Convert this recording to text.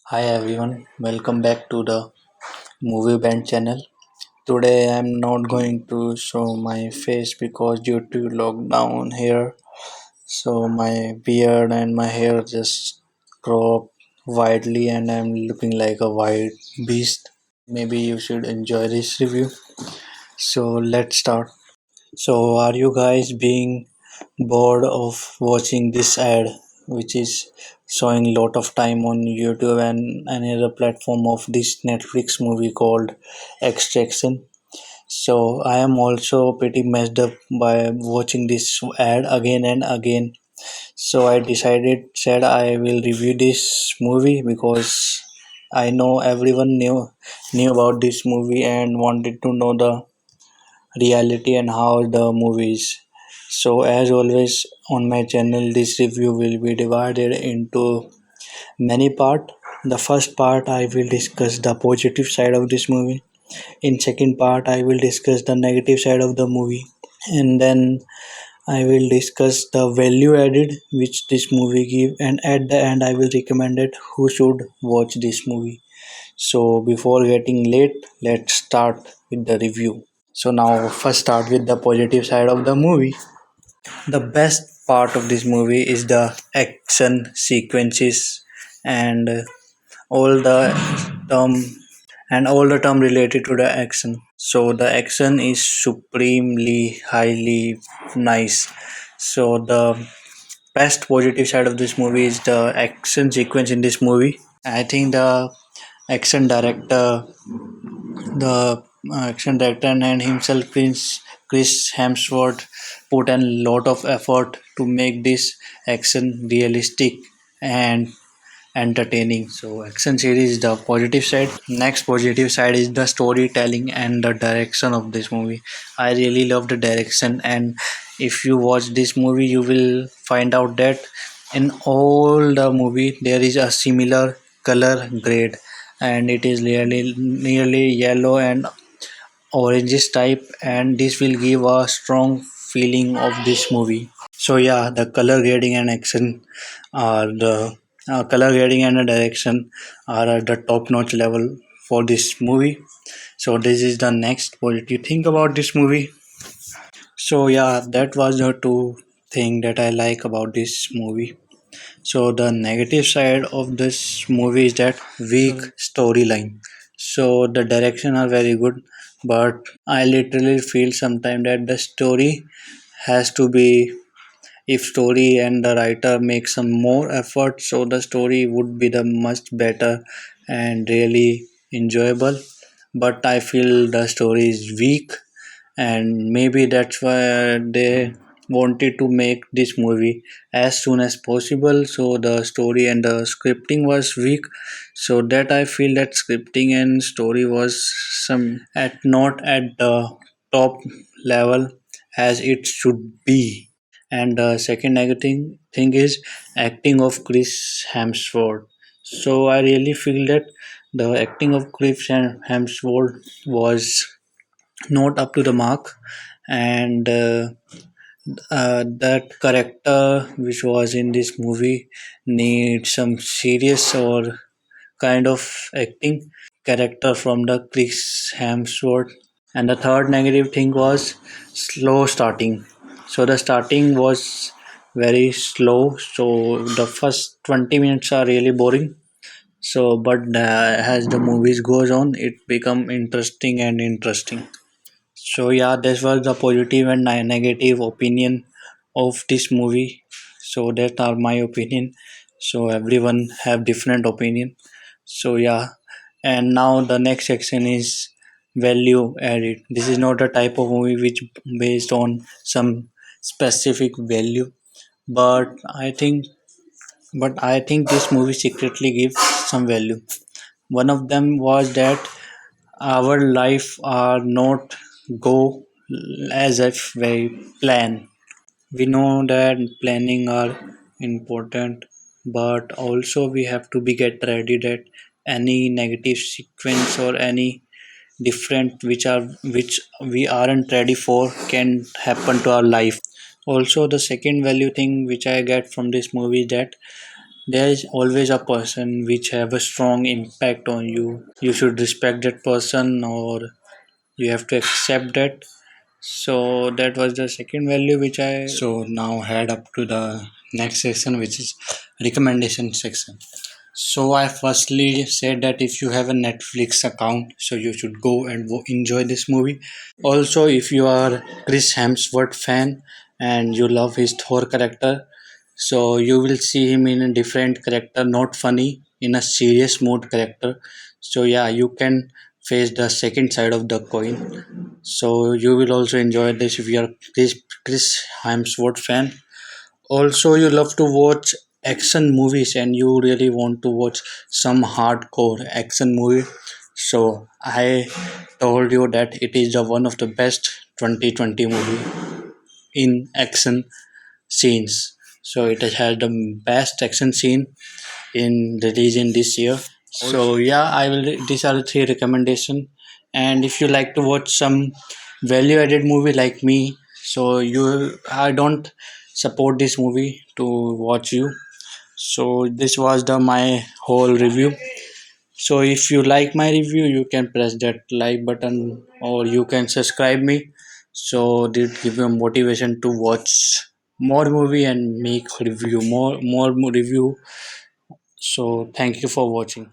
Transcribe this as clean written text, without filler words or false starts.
Hi everyone, welcome back to the MovieBand channel. Today I'm not going to show my face because due to lockdown here, so my beard and my hair just crop widely and I'm looking like a wild beast. Maybe you should enjoy this review. So let's start. So, are you guys being bored of watching this ad, which is showing lot of time on YouTube and another platform of this Netflix movie called Extraction? So, I am also pretty messed up by watching this ad again and again. So, I said I will review this movie because I know everyone knew about this movie and wanted to know the reality and how the movie is. So as always on my channel this review will be divided into many parts. The first part I will discuss the positive side of this movie. In second part I will discuss the negative side of the movie. And then I will discuss the value added which this movie give, and at the end I will recommend it who should watch this movie. So before getting late, let's start with the review. So now first start with the positive side of the movie. The best part of this movie is the action sequences and all the term all the term related to the action. So the action is supremely highly nice. So the best positive side of this movie is the action sequence in this movie. I think the action director the action director and himself, Chris Hemsworth, put a lot of effort to make this action realistic and entertaining. So, action series is the positive side. Next positive side is the storytelling and the direction of this movie. I really love the direction, and if you watch this movie, you will find out that in all the movie there is a similar color grade, and it is nearly yellow and oranges type, and this will give a strong feeling of this movie. So yeah, the color grading and action are the color grading and the direction are at the top notch level for this movie. So this is the next. What did you think about this movie? So yeah, that was the two thing that I like about this movie. So the negative side of this movie is that weak storyline. So the direction are very good, but I literally feel sometimes that the story has to be, if story and the writer make some more effort, so the story would be the much better and really enjoyable. But I feel the story is weak, and maybe that's why they wanted to make this movie as soon as possible. So the story and the scripting was weak, so that I feel that scripting and story was some at not at the top level as it should be. And the second negative thing is acting of Chris Hemsworth. So I really feel that the acting of Chris Hemsworth was not up to the mark, and that character which was in this movie needs some serious or kind of acting character from the Chris Hemsworth. And the third negative thing was slow starting. So the starting was very slow. So the first 20 minutes are really boring. So, but as the movies goes on, it become interesting and interesting. So yeah, this was the positive and negative opinion of this movie. So that are my opinion. So everyone have different opinion. So yeah, and now the next section is value added. This is not a type of movie which based on some specific value, but I think this movie secretly gives some value. One of them was that our life are not go as if we plan. We know that planning are important, but also we have to be get ready that any negative sequence or any different which we aren't ready for can happen to our life. Also, the second value thing which I get from this movie is that there is always a person which have a strong impact on you. You should respect that person, or you have to accept that. So that was the second value which I so now head up to the next section, which is recommendation section. So I firstly said that if you have a Netflix account, so you should go and enjoy this movie. Also, if you are Chris Hemsworth fan and you love his Thor character, so you will see him in a different character, not funny, in a serious mode character. So yeah, you can face the second side of the coin. So you will also enjoy this if you are Chris Hemsworth fan. Also, you love to watch action movies and you really want to watch some hardcore action movie. So I told you that it is the one of the best 2020 movie in action scenes. So it has had the best action scene in release in this year. So yeah, I will. These are the three recommendation. And if you like to watch some value-added movie like me, so I don't support this movie to watch you. So this was the my whole review. So if you like my review, you can press that like button or you can subscribe me. So this give you a motivation to watch more movie and make review more review. So thank you for watching.